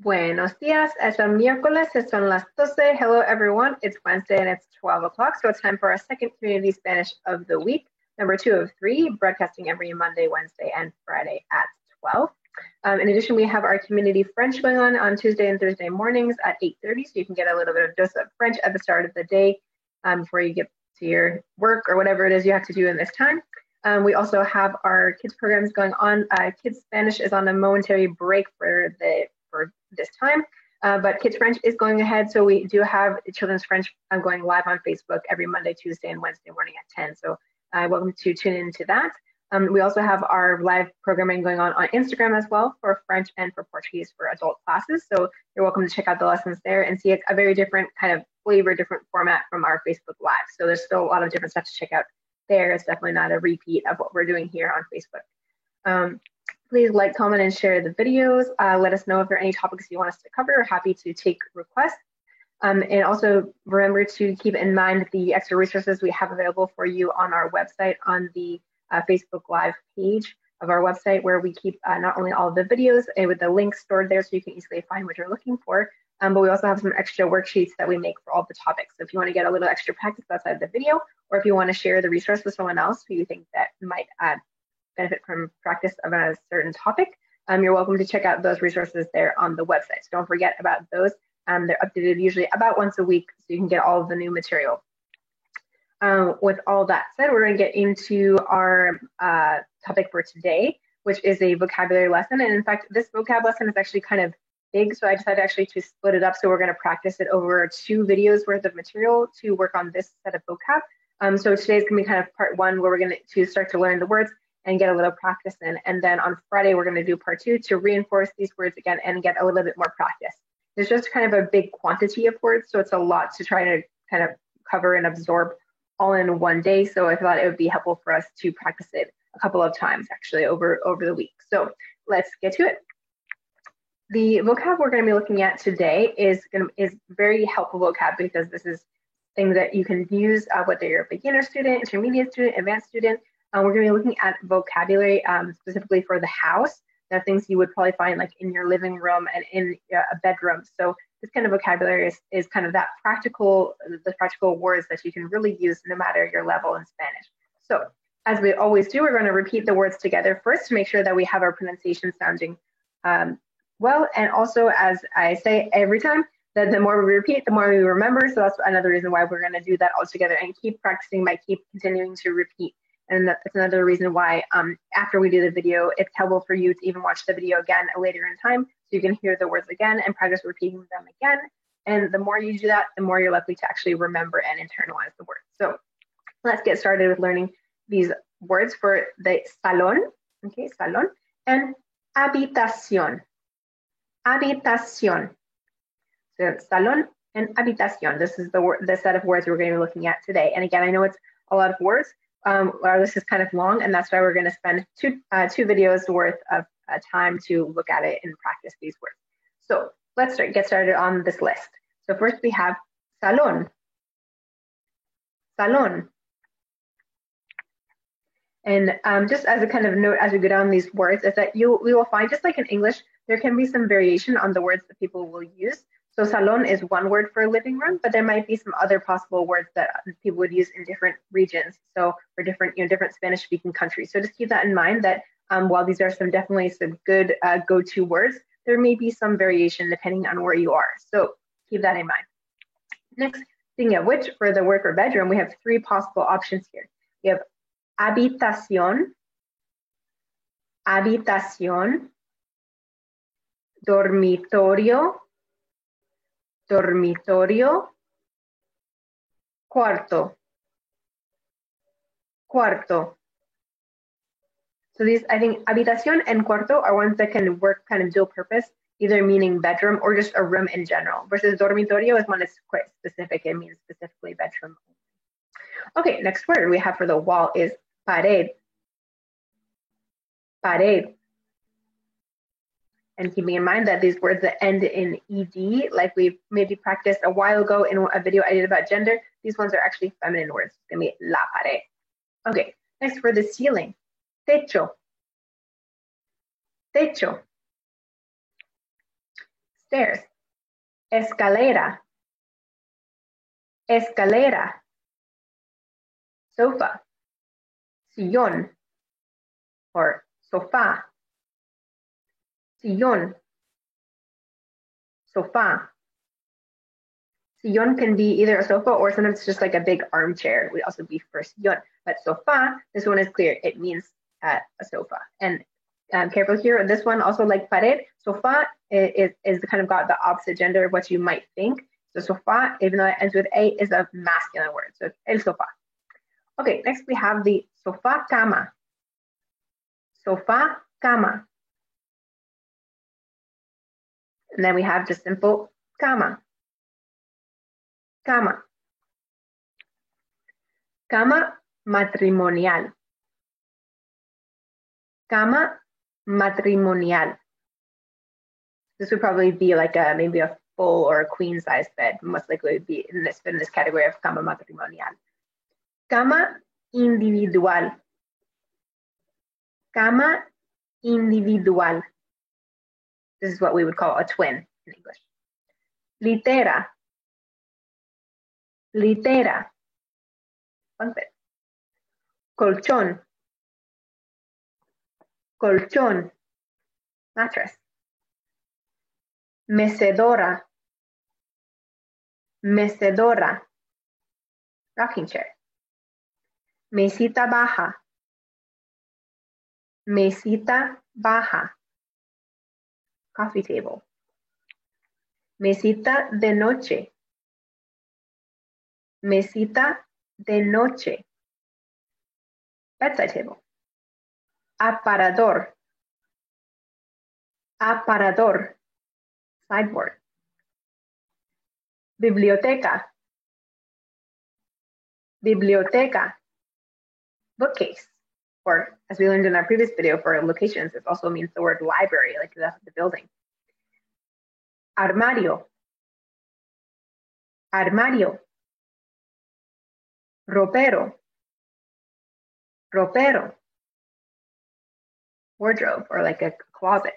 Buenos días, es el miércoles, son las 12. Hello everyone, it's Wednesday and it's 12 o'clock, so it's time for our second Community Spanish of the week, number 2 of 3, broadcasting every Monday, Wednesday, and Friday at 12. In addition, we have our Community French going on Tuesday and Thursday mornings at 8:30, so you can get a little bit of dose of French at the start of the day before you get to your work or whatever it is you have to do in this time. We also have our kids programs going on. Kids Spanish is on a momentary break for this time, but Kids French is going ahead. So we do have Children's French going live on Facebook every Monday, Tuesday, and Wednesday morning at 10. So welcome to tune into that. We also have our live programming going on Instagram as well for French and for Portuguese for adult classes. So you're welcome to check out the lessons there and see a very different kind of flavor, different format from our Facebook Live. So there's still a lot of different stuff to check out there. It's definitely not a repeat of what we're doing here on Facebook. Please like, comment, and share the videos. Let us know if there are any topics you want us to cover. We're happy to take requests. And also remember to keep in mind the extra resources we have available for you on our website, on the Facebook Live page of our website, where we keep not only all of the videos and with the links stored there so you can easily find what you're looking for, but we also have some extra worksheets that we make for all the topics. So if you want to get a little extra practice outside the video, or if you want to share the resource with someone else who you think that might benefit from practice of a certain topic, you're welcome to check out those resources there on the website. So don't forget about those. They're updated usually about once a week, so you can get all of the new material. With all that said, we're going to get into our topic for today, which is a vocabulary lesson. And in fact, this vocab lesson is actually kind of big, so I decided actually to split it up. So we're going to practice it over 2 videos worth of material to work on this set of vocab. So today's going to be kind of part 1, where we're going to start to learn the words and get a little practice in. And then on Friday, we're going to do part 2 to reinforce these words again and get a little bit more practice. There's just kind of a big quantity of words, so it's a lot to try to kind of cover and absorb all in one day. So I thought it would be helpful for us to practice it a couple of times actually over the week. So let's get to it. The vocab we're going to be looking at today is very helpful vocab, because this is things that you can use whether you're a beginner student, intermediate student, advanced student. We're going to be looking at vocabulary specifically for the house. There are things you would probably find like in your living room and in a bedroom. So this kind of vocabulary is kind of the practical words that you can really use no matter your level in Spanish. So as we always do, we're going to repeat the words together first to make sure that we have our pronunciation sounding well. And also, as I say every time, that the more we repeat, the more we remember. So that's another reason why we're going to do that all together and keep practicing by keep continuing to repeat. And that's another reason why after we do the video, it's helpful for you to even watch the video again later in time, so you can hear the words again and practice repeating them again. And the more you do that, the more you're likely to actually remember and internalize the words. So let's get started with learning these words for the salón, okay, salón, and habitación, habitación. So salón and habitación. This is the set of words we're going to be looking at today. And again, I know it's a lot of words. Our list is kind of long, and that's why we're going to spend two videos worth of time to look at it and practice these words. So let's get started on this list. So first we have salón, salón. And just as a kind of note as we go down these words is that we will find, just like in English, there can be some variation on the words that people will use. So salón is one word for living room, but there might be some other possible words that people would use in different regions. So for different Spanish-speaking countries. So just keep that in mind that while these are definitely some good go-to words, there may be some variation depending on where you are. So keep that in mind. Next, speaking of which, for the word for bedroom, we have 3 possible options here. We have habitación, habitación, dormitorio, dormitorio, cuarto, cuarto. So these, I think, habitación and cuarto are ones that can work kind of dual purpose, either meaning bedroom or just a room in general, versus dormitorio is one that's quite specific. It means specifically bedroom. Okay, next word we have for the wall is pared, pared. And keeping in mind that these words that end in ed, like we maybe practiced a while ago in a video I did about gender, these ones are actually feminine words. It's going to be la pared. Okay, next for the ceiling, techo, techo. Stairs. Escalera. Escalera. Sofa. Sillón or sofá. Sillón. Sofá. Sillón can be either a sofa or sometimes it's just like a big armchair. It would also be for sillón. But sofá, this one is clear. It means a sofa. And careful here. This one also like pared. Sofá is kind of got the opposite gender of what you might think. So sofá, even though it ends with a, is a masculine word. So it's el sofá. Okay, next we have the sofá cama. Sofá cama. And then we have just simple cama. Cama. Cama matrimonial. Cama matrimonial. This would probably be like maybe a full or a queen size bed. Most likely would be in this category of cama matrimonial. Cama individual. Cama individual. This is what we would call a twin in English. Litera. Litera. Bunk bed. Colchón. Colchón. Mattress. Mecedora. Mecedora. Rocking chair. Mesita baja. Mesita baja. Coffee table. Mesita de noche. Mesita de noche. Bedside table. Aparador. Aparador. Sideboard. Biblioteca. Biblioteca. Bookcase. Or, as we learned in our previous video for locations, this also means the word library, like the building. Armario. Armario. Ropero. Ropero. Wardrobe, or like a closet.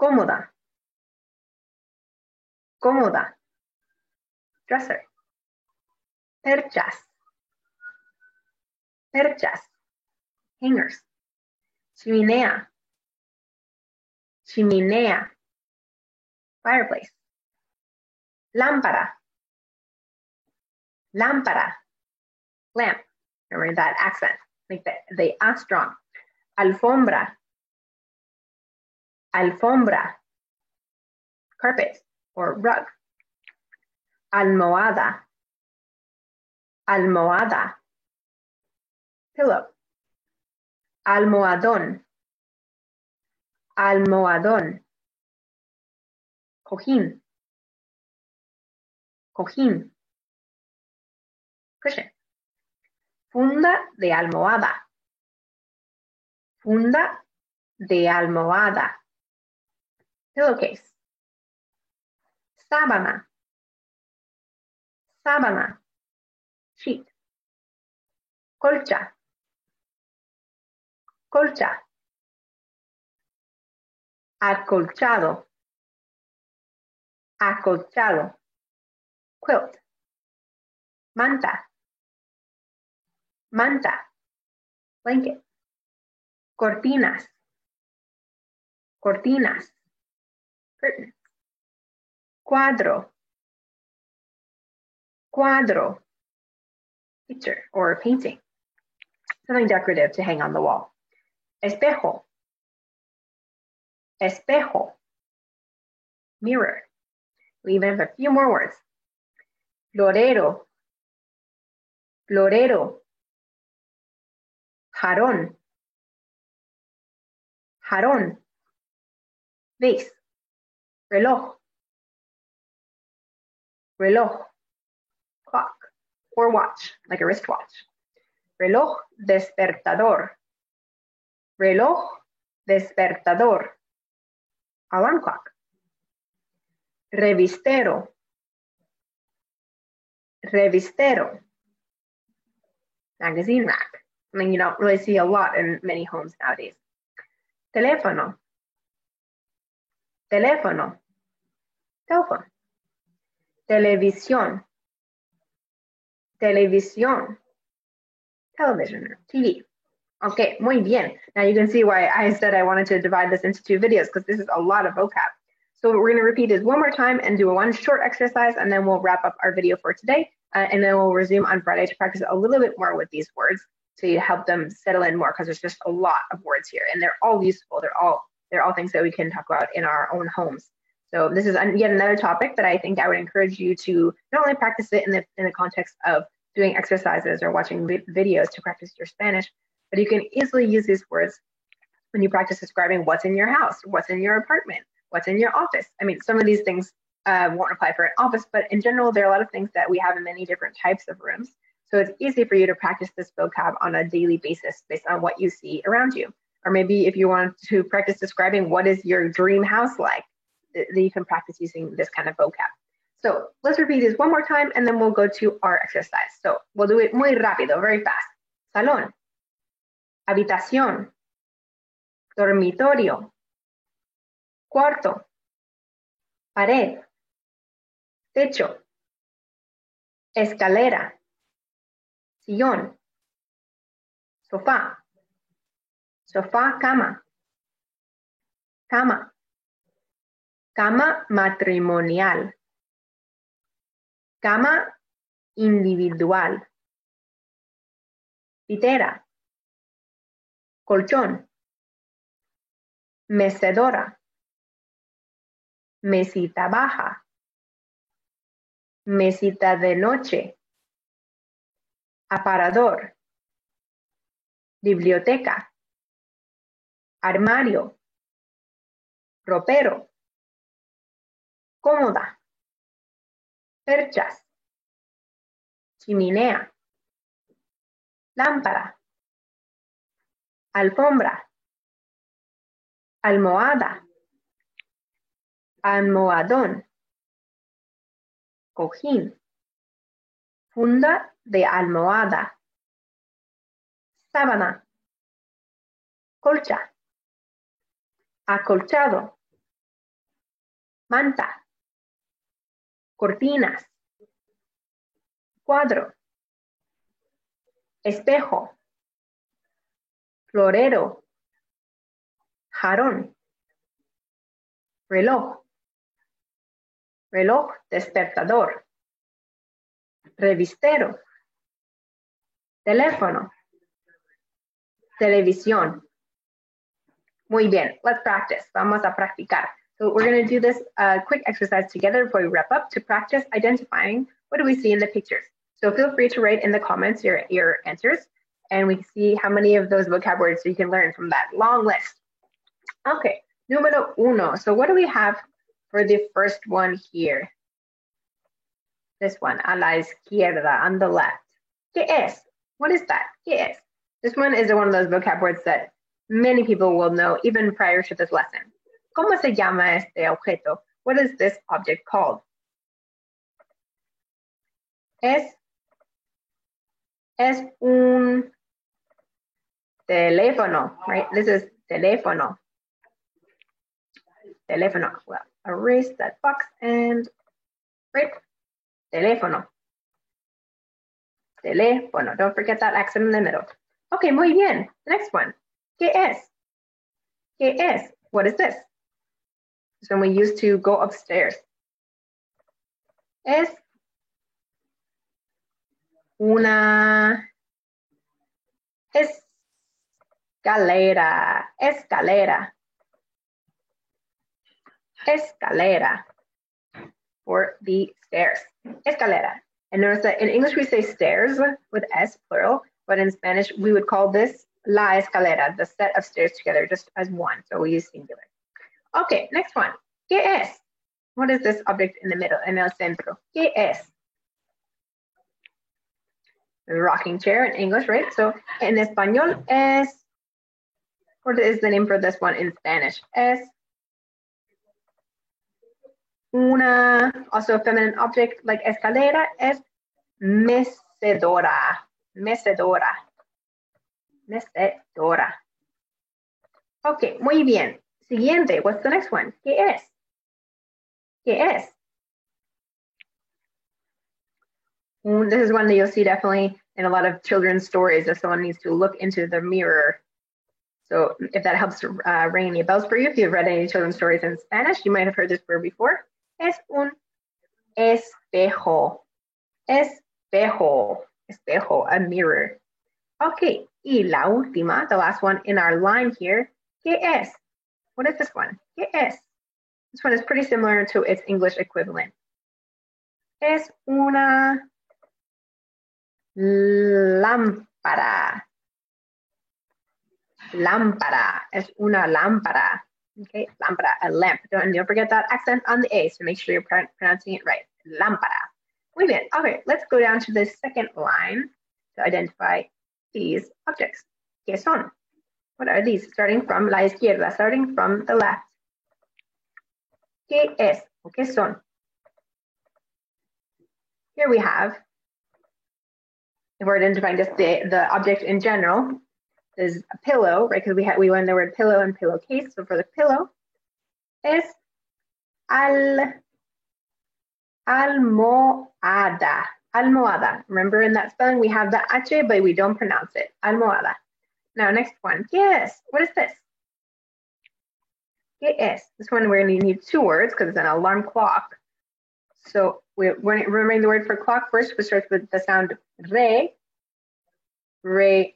Cómoda. Cómoda. Dresser. Perchas. Perchas. Hangers. Chimenea. Chimenea. Fireplace. Lámpara. Lámpara. Lamp. Remember that accent. Make the A strong. Alfombra. Alfombra. Carpet or rug. Almohada. Almohada. Pillow. Almohadón. Almohadón. Cojín. Cojín. Cushion. Funda de almohada. Funda de almohada. Pillowcase. Sábana. Sábana. Sheet. Colcha. Colcha. Acolchado. Acolchado. Quilt. Manta. Manta. Blanket. Cortinas. Cortinas. Curtains. Cuadro. Cuadro. Picture or painting. Something decorative to hang on the wall. Espejo. Espejo. Mirror. We even have a few more words. Florero. Florero. Jarón. Jarón. Vase. Reloj. Reloj. Clock or watch, like a wristwatch. Reloj despertador. Reloj despertador. Alarm clock. Revistero. Revistero. Magazine rack. Something you don't really see a lot in many homes nowadays. Teléfono. Teléfono. Telephone. Televisión. Televisión. Television, TV. Okay, muy bien. Now you can see why I said I wanted to divide this into 2 videos, because this is a lot of vocab. So what we're going to repeat is one more time and do one short exercise, and then we'll wrap up our video for today. And then we'll resume on Friday to practice a little bit more with these words, so you help them settle in more, because there's just a lot of words here, and they're all useful. They're all things that we can talk about in our own homes. So this is yet another topic that I think I would encourage you to not only practice it in the context of doing exercises or watching videos to practice your Spanish, but you can easily use these words when you practice describing what's in your house, what's in your apartment, what's in your office. I mean, some of these things won't apply for an office, but in general, there are a lot of things that we have in many different types of rooms. So it's easy for you to practice this vocab on a daily basis based on what you see around you. Or maybe if you want to practice describing what is your dream house like, then you can practice using this kind of vocab. So let's repeat this one more time, and then we'll go to our exercise. So we'll do it muy rápido, very fast. Salón. Habitación. Dormitorio. Cuarto. Pared. Techo. Escalera. Sillón. Sofá. Sofá, cama. Cama. Cama matrimonial. Cama individual. Litera. Colchón. Mecedora. Mesita baja. Mesita de noche. Aparador. Biblioteca. Armario. Ropero. Cómoda. Perchas. Chimenea. Lámpara. Alfombra. Almohada. Almohadón. Cojín. Funda de almohada. Sábana. Colcha. Acolchado. Manta. Cortinas. Cuadro. Espejo. Florero. Jarón. Reloj. Reloj despertador. Revistero. Teléfono. Televisión. Muy bien, let's practice. Vamos a practicar. So we're going to do this quick exercise together before we wrap up to practice identifying what do we see in the pictures. So feel free to write in the comments your answers, and we can see how many of those vocab words you can learn from that long list. Okay, número uno. So what do we have for the first one here? This one, a la izquierda, on the left. ¿Qué es? What is that? ¿Qué es? This one is one of those vocab words that many people will know even prior to this lesson. ¿Cómo se llama este objeto? What is this object called? Es un teléfono, right? This is teléfono. Teléfono. Well, erase that box and right. Teléfono. Teléfono. Don't forget that accent in the middle. Okay, muy bien. Next one. ¿Qué es? ¿Qué es? What is this? It's when we used to go upstairs. Es una escalera. Escalera. Escalera. For the stairs. Escalera. And notice that in English we say stairs with S, plural, but in Spanish we would call this la escalera, the set of stairs together, just as one. So we use singular. Okay, next one. ¿Qué es? What is this object in the middle, en el centro? ¿Qué es? The rocking chair in English, right? So in español es, what is the name for this one in Spanish? Es una, also a feminine object like escalera, es mecedora. Mecedora. Mecedora. Okay, muy bien. Siguiente, what's the next one? ¿Qué es? ¿Qué es? This is one that you'll see definitely in a lot of children's stories if someone needs to look into the mirror. So if that helps ring any bells for you, if you've read any children's stories in Spanish, you might have heard this word before. Es un espejo. Espejo. Espejo, a mirror. Okay, y la última, the last one in our line here. ¿Qué es? What is this one? ¿Qué es? This one is pretty similar to its English equivalent. Es una lámpara. Lámpara. Es una lámpara. Okay, lámpara, a lamp. Don't forget that accent on the A, so make sure you're pronouncing it right. Lámpara. Muy bien. Okay, let's go down to the second line to identify these objects. ¿Qué son? What are these? Starting from la izquierda, starting from the left. ¿Qué es? ¿O qué son? Here we have, if we're identifying just the object in general, is a pillow, right? Because we learned the word pillow and pillowcase. So for the pillow, es almohada. Almohada. Remember in that spelling we have the H, but we don't pronounce it. Almohada. Now next one. ¿Qué es? What is this? ¿Qué es? This one we're going to need two words because it's an alarm clock. So we're remembering the word for clock first, which starts with the sound re, reloj,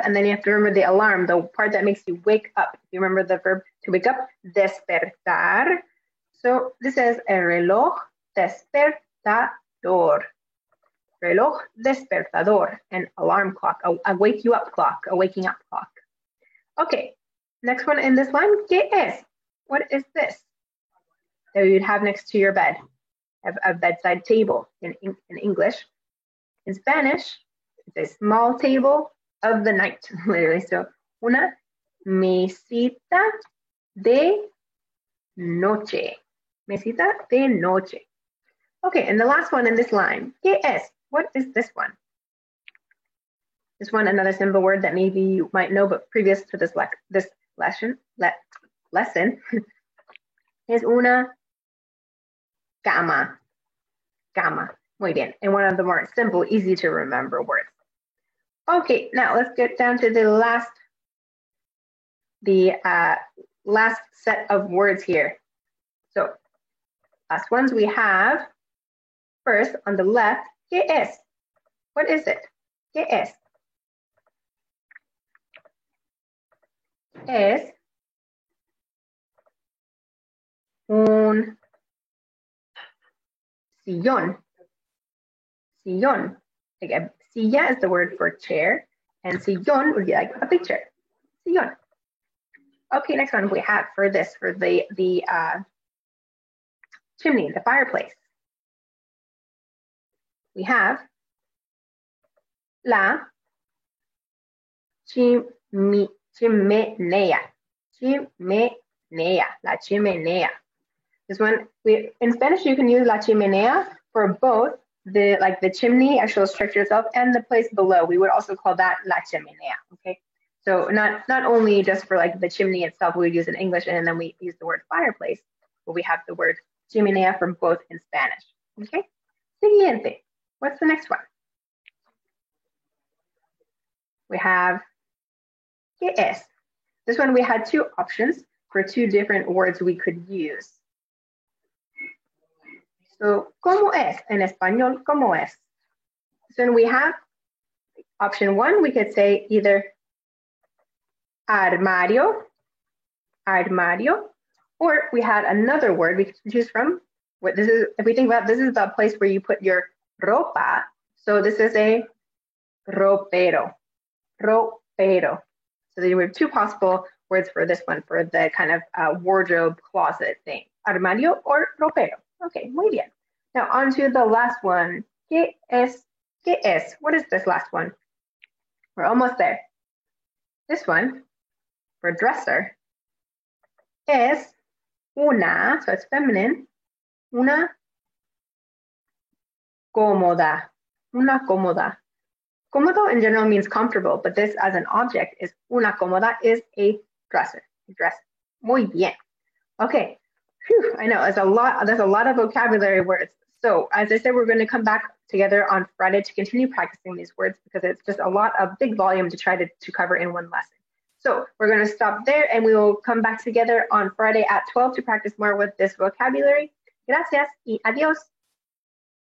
and then you have to remember the alarm, the part that makes you wake up. If you remember the verb to wake up, despertar. So this is a reloj despertador. Reloj despertador, an alarm clock, a wake you up clock, a waking up clock. Okay, next one in this line, ¿qué es? What is this? That you'd have next to your bed, a bedside table in English. In Spanish, it's a small table of the night, literally. So, una mesita de noche. Mesita de noche. Okay, and the last one in this line, ¿qué es? What is this one? This one, another simple word that maybe you might know, but previous to this lesson, is una cama. Cama. Muy bien. And one of the more simple, easy to remember words. Okay, now let's get down to the last set of words here. So, last ones we have, first on the left, ¿qué es? What is it? ¿Qué es? Es un sillón. Sillón. Again, silla is the word for chair, and sillón would be like a big chair. Sillón. Okay, next one we have for the chimney, the fireplace. We have la chimenea. Chimenea. La chimenea. This one, in Spanish, you can use la chimenea for both the chimney, actual structure itself, and the place below. We would also call that la chimenea, okay? So not only just for like the chimney itself, we would use in English, and then we use the word fireplace, but we have the word chimenea for both in Spanish, okay? Siguiente. What's the next one? We have ¿qué es? This one we had two options for two different words we could use. So, ¿cómo es? En español, ¿cómo es? So we have option one, we could say either armario, armario, or we had another word we could choose from. What this is, if we think about this is the place where you put your ropa. So this is a ropero, ropero. So there were two possible words for this one, for the kind of wardrobe closet thing, armario or ropero. Okay, muy bien. Now on to the last one. ¿Qué es? ¿Qué es? What is this last one? We're almost there. This one, for dresser, es una, so it's feminine, una cómoda, una cómoda. Cómodo in general means comfortable, but this as an object is una cómoda, is a dresser, dress. Muy bien. Okay, Whew, I know, there's a lot of vocabulary words. So as I said, we're going to come back together on Friday to continue practicing these words because it's just a lot of big volume to try to cover in one lesson. So we're going to stop there and we will come back together on Friday at 12 to practice more with this vocabulary. Gracias y adiós.